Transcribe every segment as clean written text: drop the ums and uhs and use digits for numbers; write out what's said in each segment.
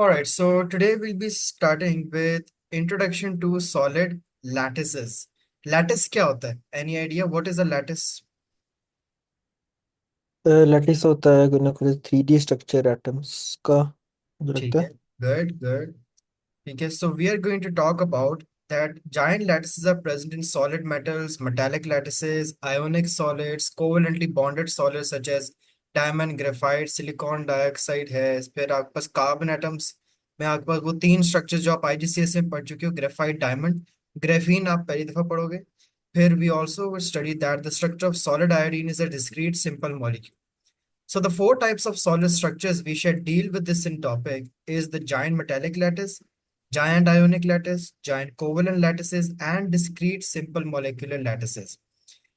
All right, so today we'll be starting with introduction to solid lattices. Lattice क्या होता है? Any idea what is a lattice? Lattice होता है कुछ ना कुछ 3D स्ट्रक्चर एटम्स का, मुझे लगता ठीक है, है। good, good. ठीक है, so we are going to talk about that giant lattices are present in solid metals, metallic lattices, ionic solids, covalently bonded solids such as diamond, graphite, silicon dioxide है। फिर आपके पास कार्बन एटम्स में आपके पास वो तीन structure जो आप आईजीसीएस में पढ़ चुके हो, ग्रेफाइट, डायमंड, ग्रेफीन आप पहली दफा पढ़ोगे। फिर we also will study that the structure of solid iodine is a discrete simple molecule. So the four types of solid structures we shall deal with this in topic is the giant metallic lattice, giant ionic lattice, giant covalent lattices, and discrete simple molecular lattices.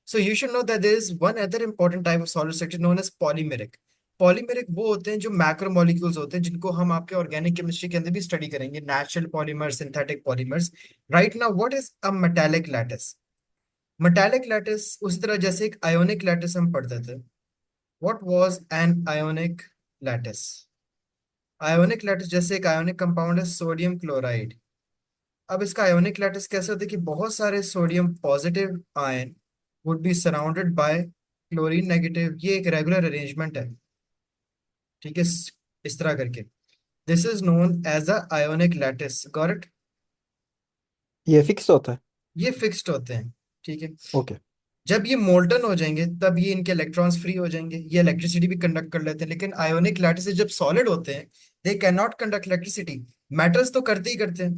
So you should know that there is one other important type of solid structure known as polymeric. Polymeric वो होते हैं जो macro molecules होते हैं जिनको हम आपके organic chemistry के अंदर भी स्टडी करेंगे, natural polymers, synthetic polymers. Right now what is a metallic lattice? Metallic lattice उसी तरह जैसे एक आयोनिक लैटिस हम पढ़ते थे। What was an ionic lattice? Ionic lattice जैसे एक आयोनिक कंपाउंड है सोडियम क्लोराइड। अब इसका आयोनिक लैटिस कैसे होता है कि बहुत सारे sodium positive ion would be surrounded bye chlorine negative. ये एक रेगुलर अरेंजमेंट है। ठीक है, इस तरह करके this is known as a ionic lattice. Got it? ये फिक्स होता है। ये फिक्स्ड होते हैं। ठीक है, ओके। जब ये मोल्टन हो जाएंगे तब ये इनके इलेक्ट्रॉन्स फ्री हो जाएंगे, ये इलेक्ट्रिसिटी भी कंडक्ट कर लेते हैं। लेकिन आयोनिक लैटिस जब सॉलिड होते हैं they can not conduct electricity. Metals तो करते ही करते हैं,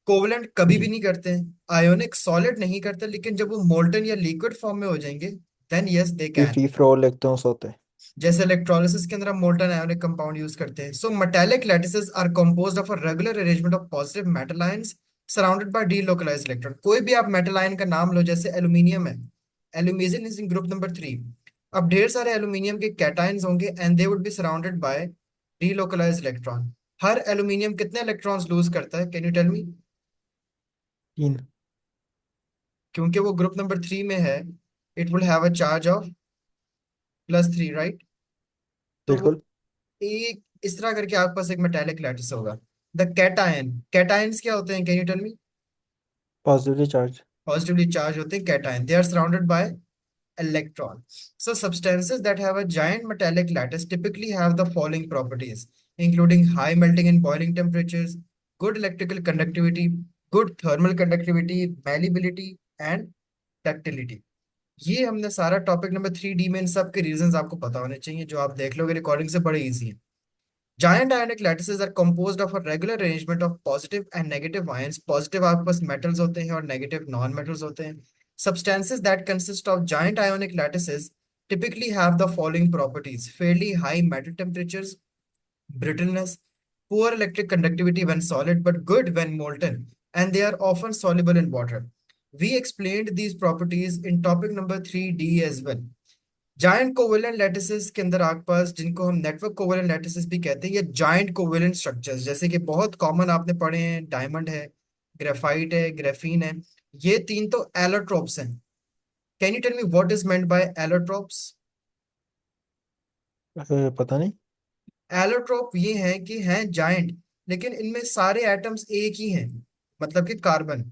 कोवलेंट कभी भी जी। नहीं करते हैं, आयोनिक सॉलिड नहीं करते। लेकिन जब वो मोल्टन या लिक्विड फॉर्म में हो जाएंगे देन यस दे ये can. Free for all electrons होते हैं। जैसे इलेक्ट्रोलिसिस के अंदर हम मोल्टन आयोनिक कंपाउंड यूज करते हैं। So metallic lattices are composed of a regular arrangement of positive metal ions surrounded by delocalised electron. कोई भी आप मेटल आयन का नाम लो, जैसे एल्यूमिनियम है, aluminium is in group number 3। अब ढेर सारे एल्यूमिनियम के कैटायंस होंगे and they would be surrounded by delocalised electron. हर एल्यूमिनियम कितने इलेक्ट्रॉन्स लूज करता है? Can you tell me? 3। क्योंकि वो ग्रुप नंबर 3 में है, it will have a charge of +3, right? तो वो बिल्कुल। एक इस तरह करके आपके पास एक मेटालिक लैटिस होगा। द कैटायन, कैटायंस क्या होते हैं? Can you tell me? Positively charge. Positively charge होते हैं cation, they are surrounded by electron. So substances that have a giant metallic lattice typically have the following properties, including high melting and boiling temperatures, good electrical conductivity, good thermal conductivity, malleability, and ductility. ये हमने सारा topic number 3D में इन सब के reasons आपको पता होने चाहिए, जो आप देख लोगे रिकॉर्डिंग से बड़े इजी है। Giant ionic lattices are composed of a regular arrangement of positive and negative ions. Positive आपके पास metals होते हैं और negative non-metals होते हैं। Substances that consist of giant ionic lattices typically have the following properties: fairly high metal temperatures, brittleness, poor electric conductivity when solid, but good when molten, and they are often soluble in water. We explained these properties in topic number 3D as well। Giant covalent lattices के अंदर आपके पास, जिनको हम network covalent lattices भी कहते हैं, ये giant covalent structures जैसे कि बहुत कॉमन आपने पढ़े हैं, डायमंड है, ग्रेफाइट है, ग्रेफीन है। ये तीन तो एलोट्रोप्स हैं। Can you tell me what is meant by allotropes? पता नहीं। एलोट्रोप ये हैं कि हैं जायंट, लेकिन इनमें सारे एटम्स एक ही हैं, मतलब कि कार्बन।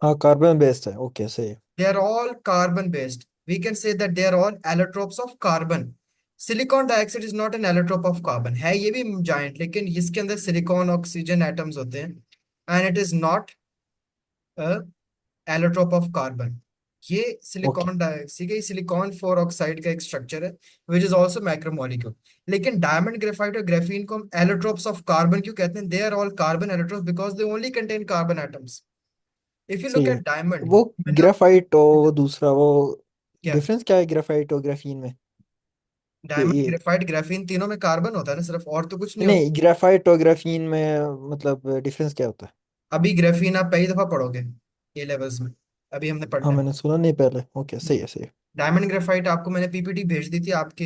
हाँ, कार्बन बेस्ड है। ओके, सही है। They are all carbon based. We can say that they are all allotropes of carbon. Silicon dioxide is not an allotrope of carbon, है ये भी जाइंट, लेकिन इसके अंदर सिलिकॉन ऑक्सीजन एटम्स होते हैं and it is not allotrope of carbon. ये okay. Silicon dioxide का सिलिकॉन फोर ऑक्साइड का एक स्ट्रक्चर है विच इज ऑल्सो मैक्रोमोलिक्यूल। लेकिन डायमंड, ग्रेफाइट और ग्राफीन को हम एलोट्रोप्स ऑफ कार्बन क्यों कहते हैं? They are all carbon allotropes because they only contain carbon atoms. If you सही लुक है। एट डायमंड, वो मैंने आप ग्रेफाइट और वो दूसरा वो क्या, डिफरेंस क्या है ग्रेफाइट और ग्राफीन में? कि डायमंड, ये ग्रेफाइट, ग्राफीन तीनों में कार्बन होता है ना सिर्फ, और तो कुछ नहीं होता। नहीं, ग्रेफाइट और ग्राफीन में मतलब डिफरेंस क्या होता है? अभी ग्राफीन आप पहली दफा पढ़ोगे ए लेवल्स में, अभी हमने हाँ, पढ़ना है। मैंने सुना नहीं पहले। ओके, सही है, सही है। डायमंड ग्रेफाइट आपको मैंने पीपीटी भेज दी थी आपके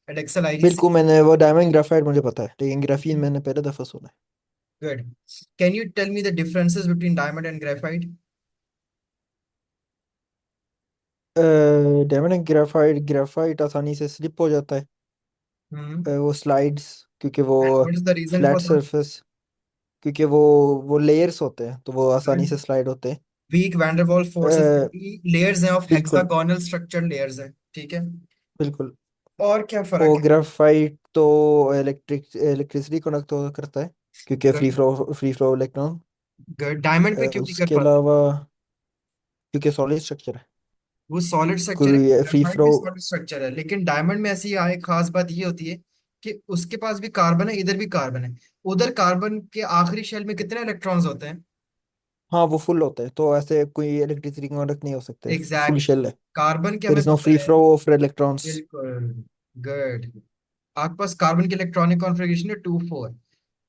एडेक्सल आईजीसी। बिल्कुल, मैंने वो डायमंड ग्रेफाइट मुझे पता है, लेकिन ग्राफीन मैंने पहले दफा सुना good. Can you tell me the differences between diamond and graphite? है। डायमंड ग्रेफाइट, ग्रेफाइट आसानी से स्लिप हो जाता है। हम्म। वो स्लाइड्स क्योंकि वो and what is the reason flat for that? Surface, क्योंकि वो लेयर्स होते हैं तो वो आसानी से स्लाइड होते हैं। वीक वैंडरवॉल फोर्सेस अ, लेयर्स हैं ऑफ बिल्कुल हेक्सागोनल स्ट्रक्चर्ड लेयर्स हैं, ठीक है। बिल्कुल। और क्या फर्क वो है? ग्राफाइट तो इलेक्ट्रिसिटी कंडक्ट करता है, क्योंकि good. Free flow electron. Good, diamond पे क्यों नहीं कर उसके पाता? अलावा क्योंकि सॉलिड स्ट्रक्चर है, वो सॉलिड स्ट्रक्चर है, कोई फ्री ग्रेफाइट फ्लो। भी सॉलिड स्ट्रक्चर है, लेकिन डायमंड में ऐसी एक खास बात ये होती है कि उसके पास भी कार्बन है, इधर भी कार्बन है। उधर कार्बन के आखिरी शेल में कितने इलेक्ट्रॉन्स होते हैं? हाँ वो फुल होता है, तो ऐसे कोई इलेक्ट्रिसिटी कंडक्ट नहीं हो सकते, फुल एग्जैक्टली। शेल है। कार्बन के देयर हमें इज नो पता फ्री है। Flow of electrons. बिल्कुल। गुड। आपके पास कार्बन की इलेक्ट्रॉनिक कॉन्फ़िगरेशन है 2 4।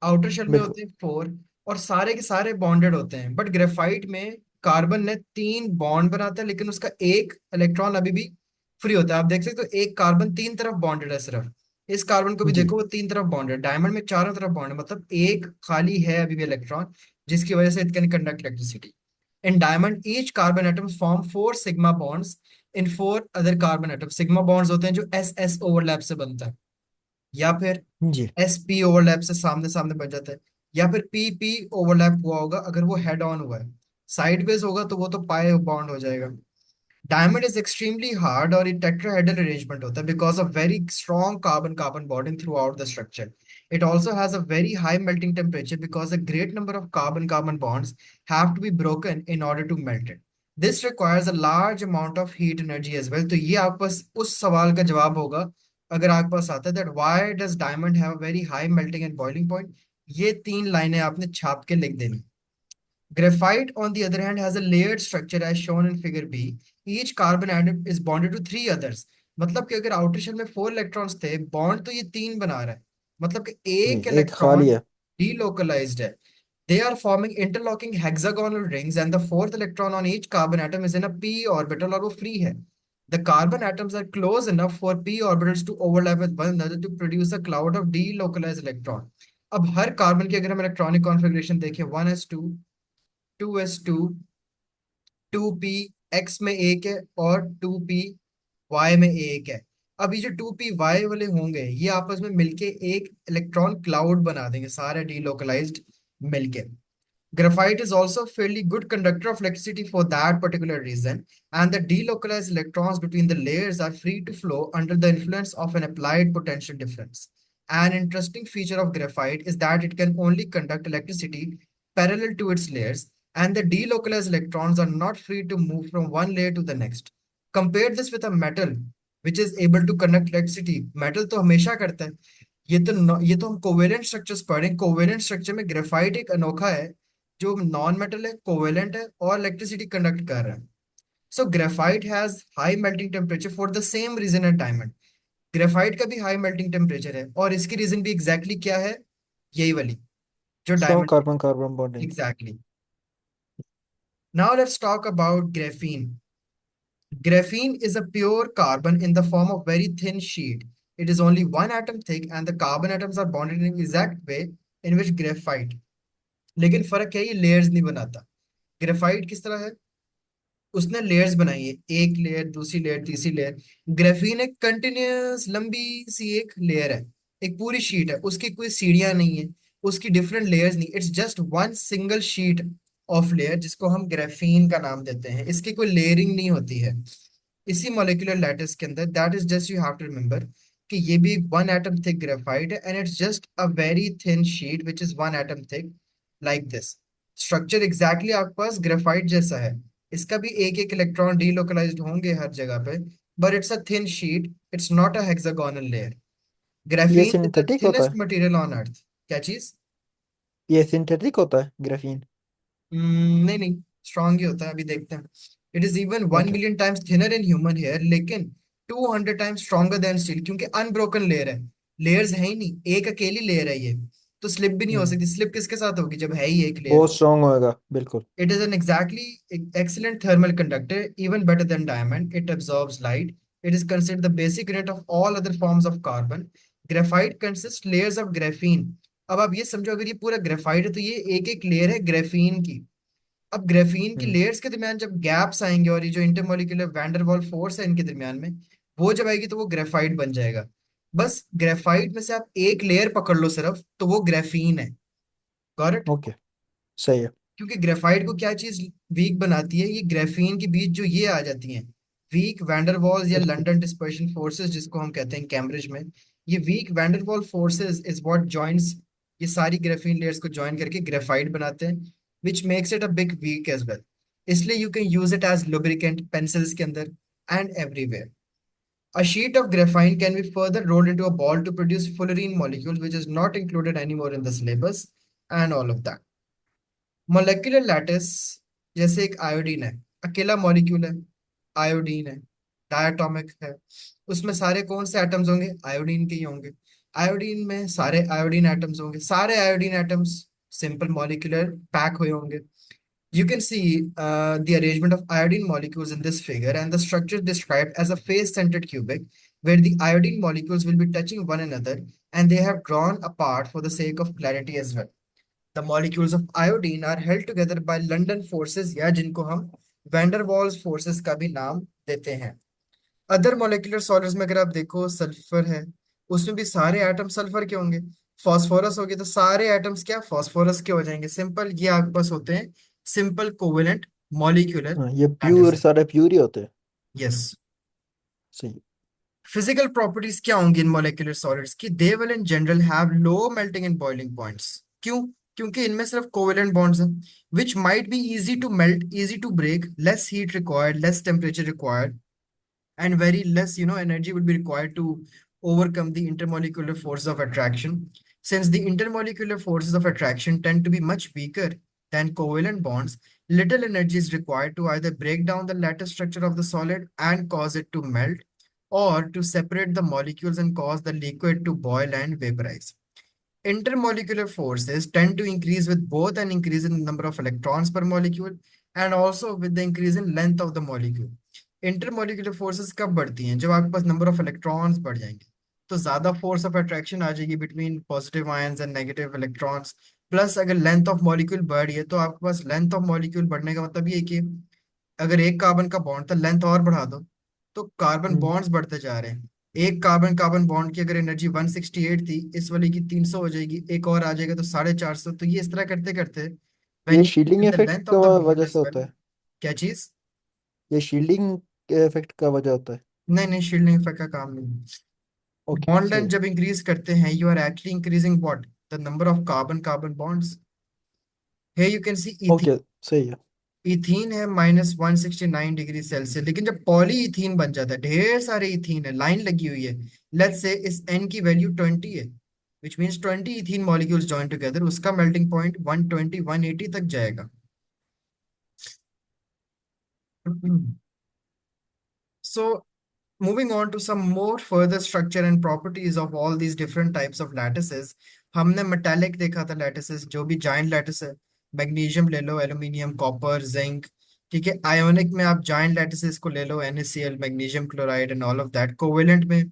आउटर शेल में बिल्कुल। होते हैं 4। और सारे के सारे बॉन्डेड होते हैं, बट ग्रेफाइट में कार्बन ने 3 बॉन्ड बनाता है, लेकिन उसका एक इलेक्ट्रॉन अभी भी फ्री होता है। आप देख सकते हो, एक कार्बन 3 तरफ बॉन्डेड है सिर्फ। इस कार्बन को भी जी। देखो, वो 3 तरफ बॉन्डेड। डायमंड में चारों तरफ बॉन्ड है, मतलब एक खाली है अभी भी इलेक्ट्रॉन, जिसकी वजह से it can conduct electricity. In diamond each carbon atoms form 4 sigma bonds in 4 other carbon atom. Sigma bonds होते हैं जो एस एस ओवरलैप से बनता है, या फिर जी। एस पी ओवरलैप से सामने सामने बन जाता है, या फिर पी पी ओवरलैप हुआ होगा अगर वो हेड ऑन हुआ है। साइडवेज होगा तो वो तो पाई बॉन्ड हो जाएगा। डायमंड इज एक्सट्रीमली हार्ड और ये टेट्राहेड्रल अरेंजमेंट होता है because of very strong carbon carbon bonding throughout the structure. It also has a very high melting temperature because a great number of carbon carbon bonds have to be broken in order to melt it. This requires a large amount of heat energy as well. तो ये आपके पास उस सवाल का जवाब होगा अगर आपके पास आता है, that why does diamond have very high melting and boiling point. ये 3 लाइनें आपने छाप के लिख देनी। Graphite, on the other hand, has a layered structure as shown in figure B. Each carbon atom is bonded to 3 others. मतलब कि अगर आउटर शेल में 4 इलेक्ट्रॉन्स थे, बॉन्ड तो ये 3 बना रहा है। मतलब कि जी, एक एक खाली इलेक्ट्रॉन है। delocalized है। They are forming interlocking hexagonal rings, and the fourth electron on each carbon atom is in a p orbital और वो free है. The carbon atoms are close enough for p orbitals to overlap with one another to produce a cloud of delocalized electron. अब हर carbon की अगर हम electronic configuration देखें, 1s2, 2s2, 2p, x में एक है और 2p वाई में एक है। अब ये जो 2p वाई वाले होंगे ये आपस में मिलके एक इलेक्ट्रॉन क्लाउड बना देंगे, सारे डीलोकलाइज्ड मिलके। Graphite is also a fairly good conductor of electricity for that particular reason, and the delocalized electrons between the layers are free to flow under the influence of an applied potential difference. An interesting feature of graphite is that it can only conduct electricity parallel to its layers, and the delocalized electrons are not free to move from one layer to the next. Compare this with a metal which is able to conduct electricity. Metal तो हमेशा करता है। ये तो हम covalent structures पढ़ें। Covalent structure में graphite एक अनोखा है जो नॉन मेटल है, कोवेलेंट है और इलेक्ट्रिसिटी कंडक्ट कर रहा है। So graphite has high melting temperature for the same reason at diamond. Graphite का भी हाई मेल्टिंग टेम्परेचर है और इसकी रीजन भी एग्जैक्टली क्या है, यही वाली जो strong diamond. Carbon carbon bonding. Exactly. Now let's talk about graphene. Graphene is a pure carbon in the form of very thin sheet. It is only one atom thick and the carbon atoms are bonded in the exact way in which graphite. लेकिन फर्क है, ये layers नहीं बनाता। Graphite किस तरह है, उसने लेयर्स बनाई है, एक लेयर, दूसरी लेयर, तीसरी लेयर। ग्राफीन एक कंटिन्यूस लंबी सी एक लेयर है, एक पूरी शीट है, उसकी कोई सीढ़ियां नहीं है, उसकी डिफरेंट लेयर्स नहीं। It's just one single sheet of layer जिसको हम ग्राफीन का नाम देते हैं। इसकी कोई लेयरिंग नहीं होती है इसी मॉलिक्यूलर लैटिस के अंदर। That is just, you have to remember कि ये भी 1 एटम थिक ग्रेफाइट है and it's just a very thin sheet which is 1 atom thick, like this. Structure exactly आपके पास ग्रेफाइट जैसा है। इसका भी एक एक इलेक्ट्रॉन डीलोकलाइज्ड होंगे हर जगह पे, but it's a thin sheet, it's not a hexagonal layer. ये ग्राफीन इज द सिंथेटिक होता थिनेस्ट है? Material on earth. क्या चीज? ये सिंथेटिक होता है ग्राफीन? नहीं नहीं, स्ट्रांग ही होता है, अभी देखते हैं। It is even one okay. Million times thinner in human hair, लेकिन 200 टाइम्स स्ट्रॉन्गर देन स्टील, क्योंकि अनब्रोकन लेयर है। लेयर्स है ही नहीं, एक अकेली लेयर है ये, तो स्लिप भी नहीं हो हम्म। सकती। स्लिप किसके साथ होगी जब है ही एक लेयर। बहुत स्ट्रांग होएगा बिल्कुल। It is an exactly excellent thermal conductor, even better than diamond. It absorbs light. It is considered the basic unit of all other forms of carbon. Graphite consists layers of graphene. अब आप ये समझो, अगर ये पूरा graphite है तो ये एक एक लेयर है ग्राफीन की। अब ग्राफीन की हम्म। लेयर्स के दरमियान जब गैप्स आएंगे और ये जो इंटरमोलिकुलर वैंडरवाल फोर्स है इनके दरमियान में, वो जब आएगी तो वो ग्रेफाइट बन जाएगा। बस ग्रेफाइट में से आप एक लेयर पकड़ लो सिर्फ, तो वो ग्रेफीन है। गॉट। ओके, सही है। क्योंकि ग्रेफाइट को क्या चीज वीक बनाती है, ये ग्रेफीन के बीच जो ये आ जाती हैं वीक वैंडरवॉल्स या बिल्कुल। लंदन डिस्पर्शन फोर्सेस, जिसको हम कहते हैं कैम्ब्रिज में। ये weak van der Waals forces is what joins ये सारी ग्रेफीन लेयर्स को ज्वाइन करके ग्रेफाइट बनाते हैं, which makes it a big weak as well. इसलिए you can use it as lubricant pencils के अंदर and everywhere. A sheet of graphene can be further rolled into a ball to produce fullerene molecule, which is not included anymore in the syllabus, and all of that. Molecular lattice, जैसे एक iodine है, अकेला molecule है, iodine है, diatomic है। उसमें सारे कौन से एटम्स होंगे? आयोडीन के ही होंगे। आयोडीन में सारे आयोडीन एटम्स होंगे, सारे iodine atoms simple molecular pack हुए होंगे। You can see the arrangement of iodine molecules in this figure, and the structure described as a face-centered cubic, where the iodine molecules will be touching one another, and they have drawn apart for the sake of clarity as well. The molecules of iodine are held together by London forces, या जिनको हम wander walls forces का भी नाम देते हैं। Other molecular solids में अगर आप देखो, सल्फर है, उसमें भी सारे एटम सल्फर के होंगे। फॉस्फोरस हो गया तो सारे एटम्स क्या फॉस्फोरस के हो जाएंगे। सिंपल, ये आपके पास होते हैं सिंपल कोवेलेंट मॉलिक्यूलर हाँ, ये प्योर, लैटिस। सारे प्योर ही होते हैं। यस। सही। फिजिकल प्रॉपर्टीज क्या होंगी इन मोलिकुलर सॉलिड्स की? They will in general have low melting and boiling points. क्यों? क्योंकि इनमें सिर्फ कोवेलेंट बॉन्ड्स हैं, which might be easy to melt, easy to break, less heat required, less temperature required, and very less energy would be required to overcome the intermolecular forces of attraction. Since the intermolecular forces of attraction tend to be much weaker than covalent bonds, little energy is required to either break down the lattice structure of the solid and cause it to melt, or to separate the molecules and cause the liquid to boil and vaporize. Intermolecular forces tend to increase with both an increase in the number of electrons per molecule and also with the increase in length of the molecule. Intermolecular forces कब बढ़ती हैं? जब आपके पास number of electrons बढ़ जाएंगे, तो ज्यादा force of attraction आ जाएगी between positive ions and negative electrons. Plus अगर लेंथ ऑफ मॉलिक्यूल बढ़ रही है, तो आपके पास लेंथ ऑफ मॉलिक्यूल बढ़ने का मतलब ये है कि अगर एक कार्बन का बॉन्ड था, लेंथ और बढ़ा दो, तो कार्बन हम्म, बॉन्ड्स बढ़ते जा रहे हैं। एक कार्बन कार्बन बॉन्ड की अगर एनर्जी 168 थी, इस वाले की 300 हो जाएगी, एक और आ जाएगा तो 450। तो ये इस तरह करते करते ये when shielding the effect length का ऑफ द बॉन्ड वजह इज से होता वेल। है। क्या चीज? ये शील्डिंग इफेक्ट का वजह होता है। नहीं नहीं, शील्डिंग इफेक्ट का काम नहीं। ओके, बॉन्ड सही लेंथ है। जब इंक्रीज करते हैं, you are actually increasing what? The number of carbon carbon bonds. here you can see okay, सही है। इथीन है -169 डिग्री सेल्सियस, लेकिन जब पॉली इथीन बन जाता है, ढेर सारे इथीन है, लाइन लगी हुई है, लेट्स से इस एन की वैल्यू 20 है, which means 20 ethene molecules join together, उसका मेल्टिंग पॉइंट 120 180 तक जाएगा। So, moving on to some more further structure and properties of all these different types of lattices। हमने मेटालिक देखा था लैटिसेस, जो भी जाइंट लैटिस है, मैग्नीशियम ले लो, एल्यूमिनियम, कॉपर, जिंक। ठीक है। आयोनिक में आप जाइंट लैटिसेस को ले लो, NaCl, magnesium chloride and all of that. Covalent में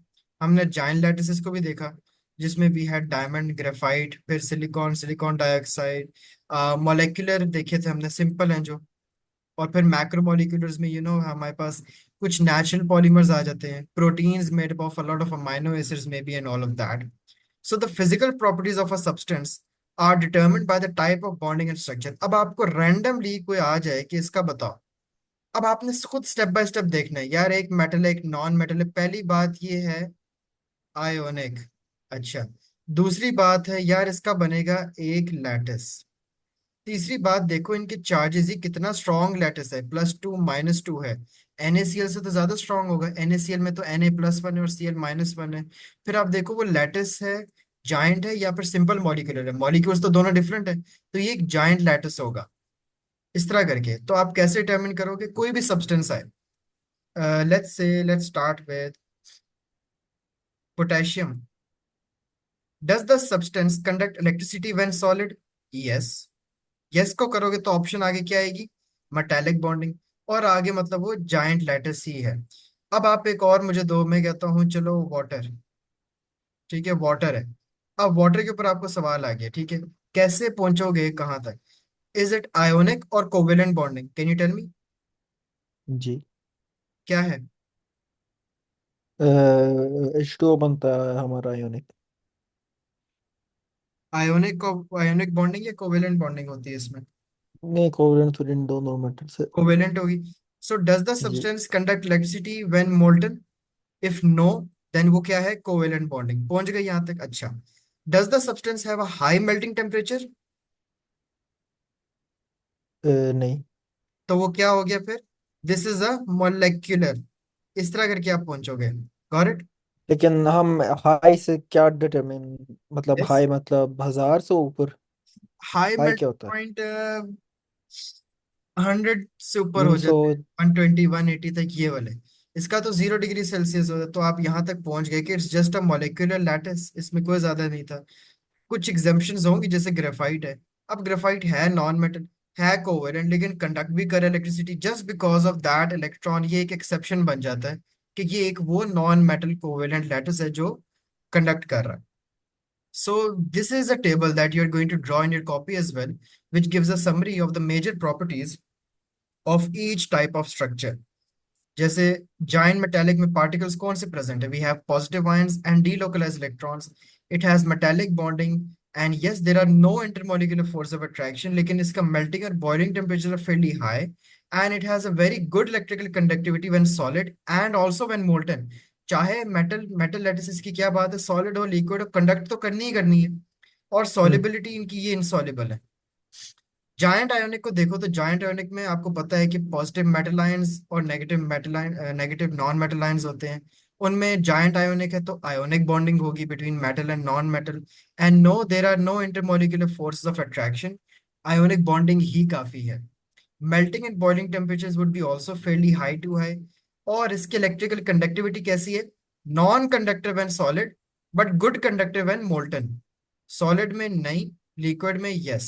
हमने जाइंट लैटिसेस को भी देखा, जिसमें वी हैड डायमंड, ग्रेफाइट, फिर सिलिकॉन, सिलिकॉन डाइऑक्साइड। मोलेक्युलर देखे थे हमने, सिंपल हैं जो। और फिर मैक्रोमोलिक्यूलर्स में हमारे पास कुछ नेचुरल पॉलीमर्स आ जाते हैं, proteins made of a lot of amino acids may be and all of that. So the physical properties of a substance are determined by the type of bonding and structure. अब आपको randomly कोई आ जाए कि इसका बताओ, अब आपने खुद स्टेप बाय स्टेप देखना है यार, एक मेटल है, एक नॉन मेटल है। पहली बात ये है आयोनिक। अच्छा। दूसरी बात है यार, इसका बनेगा एक लैटिस। तीसरी बात देखो, इनके चार्जेस ही कितना स्ट्रॉन्ग लैटिस है, +2 -2 है। NaCl से तो ज्यादा स्ट्रॉन्ग होगा। NaCl में तो Na+1 है और Cl-1 है। फिर आप देखो वो लैटिस है, जाइंट है, या फिर सिंपल मॉलिक्यूलर है। मॉलिक्यूल्स तो दोनों डिफरेंट है, तो ये एक जाइंट लैटिस होगा। इस तरह करके तो आप कैसे डिटरमिन करोगे कोई भी सब्सटेंस आए? Let's start with potassium. Does the substance conduct electricity when solid? Yes. Yes को करोगे तो ऑप्शन आगे क्या आएगी? Metallic bonding. और आगे मतलब वो जायंट लैटिस ही है। अब आप एक और मुझे दो, मैं कहता हूँ चलो वाटर। ठीक है, वाटर है। अब वाटर के ऊपर आपको सवाल आ गया, ठीक है, कैसे पहुंचोगे कहाँ तक? इज इट आयोनिक और covalent bonding? Can you tell me जी। क्या है? H2O बनता है हमारा आयोनिक। आयोनिक आयोनिक बॉन्डिंग या कोवेलेंट बॉन्डिंग होती है इसमें? नहीं, कोवलेंट तो इन दोनों मेटल से। कोवेलेंट होगी। सो डज द जी। Substance conduct electricity when molten? If no, then वो क्या है? Covalent bonding. पहुंच गए यहां तक? अच्छा। Does the substance have a high melting temperature? नहीं। तो वो क्या हो गया फिर? This is a molecular. इस तरह करके आप पहुंचोगे। Got it? लेकिन हम हाई से क्या डिटरमिन, मतलब यस। हाई मतलब 1000 से ऊपर? हाई हाई क्या मेल्टिंग होता है? पॉइंट 100 से ऊपर हो 300? जाते हैं, 120 180 तक ये वाले। इसका तो 0 डिग्री सेल्सियस हो, तो आप यहाँ तक पहुंच गए कि it's just a molecular lattice, इसमें कोई ज्यादा नहीं था। कुछ एग्जाम्पशंस होंगी, जैसे ग्रेफाइट है। अब ग्रेफाइट है नॉन मेटल, है कोवेलेंट, लेकिन कंडक्ट भी करे electricity. Just because of that electron, ये एक एक्सेप्शन बन जाता है कि ये एक वो नॉन मेटल कोवेलेंट लैटिस है जो कंडक्ट कर रहा है। So this is a table that you're going to draw in your copy as well, which gives a summary of the major properties of each type of structure. जैसे giant metallic में particles कौन से present है? We have positive ions and delocalized electrons. It has metallic bonding, and yes, there are no intermolecular force of attraction, लेकिन इसका melting और boiling temperature are fairly high, and it has a very good electrical conductivity when solid and also when molten. चाहे metal metal lattice की क्या बात है, solid हो liquid हो, कंडक्ट तो करनी ही करनी है। और हम्म। सॉलिबिलिटी इनकी ये इनसॉल्युबल है। जायंट आयोनिक को देखो तो जायंट आयोनिक में आपको पता है कि पॉजिटिव मेटल आयंस और negative metal ion, negative non metal ions होते हैं। उनमें जायंट आयोनिक है तो आयोनिक बॉन्डिंग होगी between metal and non metal. And no, there are no intermolecular forces of attraction. Ionic bonding ही काफी है। Melting and boiling temperatures would be also fairly high to high. और इसकी electrical conductivity कैसी है? Non conductive when solid, but good conductive when molten. Solid में नहीं, liquid में यस।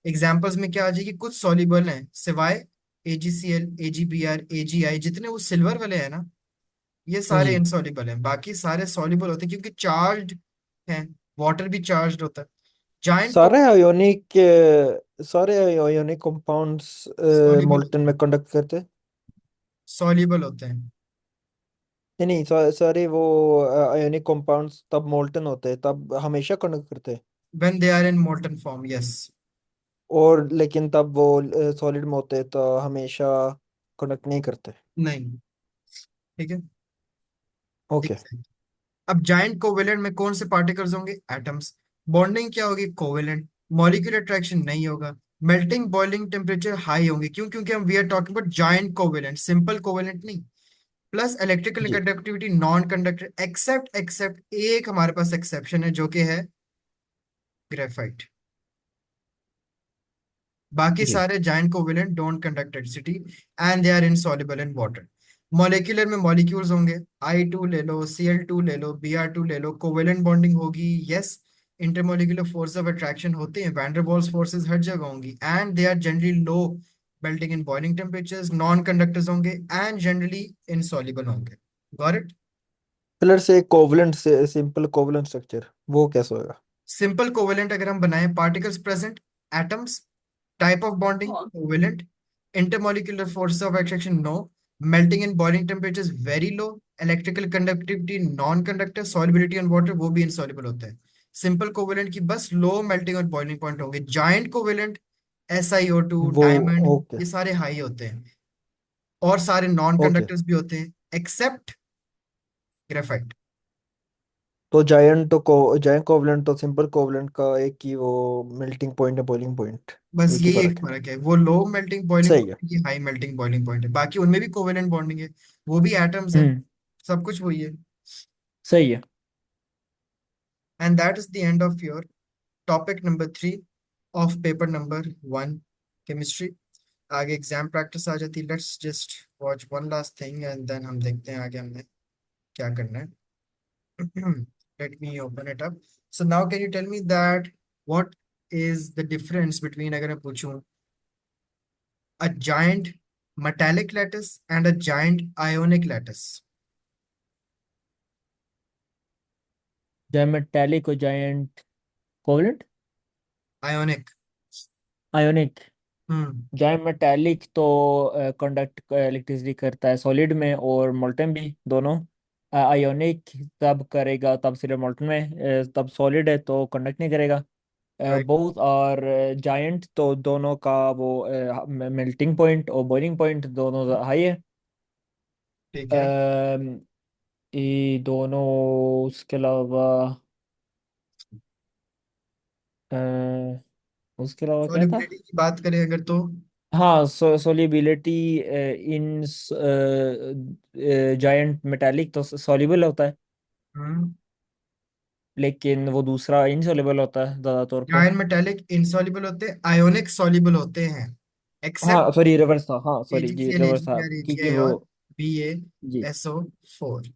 एग्जाम्पल्स में क्या आ जाएगी? कुछ सॉल्युबल हैं सिवाय AgCl, AgBr, AgI, जितने वो सिल्वर वाले हैं ना, ये सारे जी। इनसॉल्युबल हैं। बाकी सारे सॉल्युबल होते हैं क्योंकि चार्ज हैं। वाटर भी चार्ज होता है। जाइंट को सारे आयोनिक सारे आयोनिक कंपाउंड्स सॉल्युबल मोल्टन होते में हैं। कंडक्ट करते हैं? सॉल्युबल होते हैं नहीं नहीं, सारे वो आयोनिक कंपाउंड्स तब मोल्टन होते हैं, तब हमेशा कंडक्ट करते हैं। When they are in molten form, yes. और लेकिन तब वो सॉलिड में होते हैं तो हमेशा कंडक्ट नहीं करते। नहीं। ठीक है। ओके। Exactly. अब जाइंट कोवेलेंट में कौन से पार्टिकल्स होंगे? एटम्स। बॉन्डिंग क्या होगी? कोवेलेंट। मॉलिक्यूलर अट्रैक्शन नहीं होगा। मेल्टिंग बॉइलिंग टेम्परेचर हाई होंगे, क्यों? क्योंकि हम we are talking about giant covalent, simple covalent नहीं। प्लस इलेक्ट्रिकल जी। कंडक्टिविटी नॉन कंडक्टर, एक्सेप्ट एक हमारे पास एक्सेप्शन है जो कि है ग्रेफाइट। बाकी जी। सारे giant covalent don't conduct electricity and they are insoluble in water. Molecular में मॉलिक्यूल्स होंगे, I2 ले लो, Cl2 ले लो, Br2 ले लो। कोवेलेंट बॉन्डिंग होगी, yes. Intermolecular force of attraction होते हैं, वैंडरवाल्स फोर्सेस हर जगह होंगी, and they are generally low melting in boiling temperatures. Non conductors होंगे एंड जनरली इनसॉल्युबल होंगे। Got it? पिलर से कोवलेंट से सिंपल कोवलेंट स्ट्रक्चर वो कैसे होगा? सिंपल कोवेलेंट अगर हम बनाएं, particles present, atoms, type of bonding covalent, intermolecular force of attraction no, melting and boiling temperatures very low, electrical conductivity non conductor, solubility on water वो भी insoluble होता है। सिंपल कोवेलेंट की बस लो मेल्टिंग और बॉइलिंग पॉइंट होंगे। Giant covalent, SiO2, वो diamond, okay. ये सारे हाई होते हैं। और सारे नॉन ओके। कंडक्टर्स भी होते हैं एक्सेप्ट ग्रेफाइट। तो जायंट कोवलेंट तो सिंपल कोवलेंट का एक ही वो मेल्टिंग पॉइंट है, बॉइलिंग पॉइंट। बस एक ही यही एक फर्क है। फर्क है, वो लो मेल्टिंग बॉइलिंग सही है। पॉइंट, ये हाई मेल्टिंग बॉइलिंग पॉइंट है। बाकी उनमें भी कोवेलेंट बॉन्डिंग है, वो भी एटम्स हैं, हम्म। सब कुछ वही है। सही है। And that is the end of your topic number 3 of paper number 1, chemistry. आगे एग्जाम प्रैक्टिस आ जाती है। Let's just watch one last thing and then हम देखते हैं आगे हमने क्या करना है। Let me open it up. So now can you tell me that what is the difference between, अगर मैं पूछूं, a giant metallic lattice and a giant ionic lattice? Giant metallic और जायंट कोवलेंट। Ionic. आयोनिक। हम्म। Giant metallic तो conduct electricity करता है solid में और molten भी, दोनों। आयोनिक तब करेगा, तब सिर्फ मोल्टन में, तब सॉलिड है तो कंडक्ट नहीं करेगा। राइट। बोथ और जायंट तो दोनों का वो मेल्टिंग पॉइंट और बॉइलिंग पॉइंट दोनों हाई है। ठीक है। अम, ये दोनों, उसके अलावा अ, उसके अलावा क्या था? सॉलिबिलिटी की बात करें अगर तो। हाँ, सोलिबिलिटी इन जायंट मेटालिक तो सॉल्युबल होता है, हम्म। लेकिन वो दूसरा इनसॉल्युबल होता है ज़्यादा तौर पे। जायंट मेटालिक इनसॉल्युबल होते हैं, आयोनिक सॉल्युबल होते हैं, एक्सेप्ट हाँ सॉरी, रिवर्स था, हाँ सॉरी जी, AgCl रिवर्स था AgBr क्योंकि AgA वो और जी BaSO4।